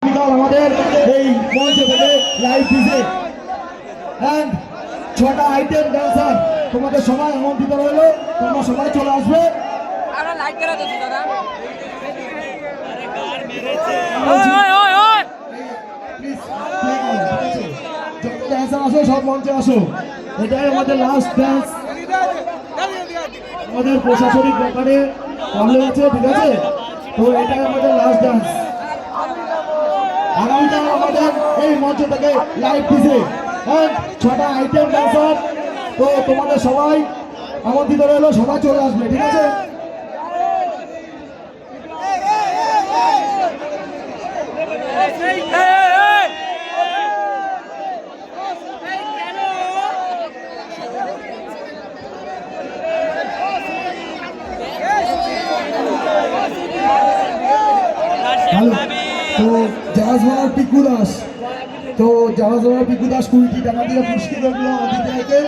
আমাদের এই মঞ্চে থেকে লাইভ ডিজে এন্ড 6টা আইটেম ডান্সার তোমাদের সবাই আমন্ত্রিত রইল, তোমরা সবাই চলে আসবে। আমরা লাইট করে দিচ্ছি দাদা। আরে কার মেরেছে? প্লিজ যত ডান্সার আসো সব মঞ্চে আসো। এটাই আমাদের লাস্ট ডান্স। আমাদের প্রশাসনিক ব্যাপারে প্রবলেম আছে, ঠিক আছে? তো এটাই আমাদের লাস্ট ডান্স। আগামীকাল আমাদের এই মঞ্চ থেকে লাইভ ডিজে 6টা আইটেম ডান্সার, তো তোমাদের সবাই আমন্ত্রিত রইল, সবাই চলে আসবে, ঠিক আছে? তো জাহাজওয়ালার পিকু দাস, তো জাহাজওয়ালার পিকু দাস 20টি টাকা দিয়ে পুরস্কৃত করলো অতিথিকে।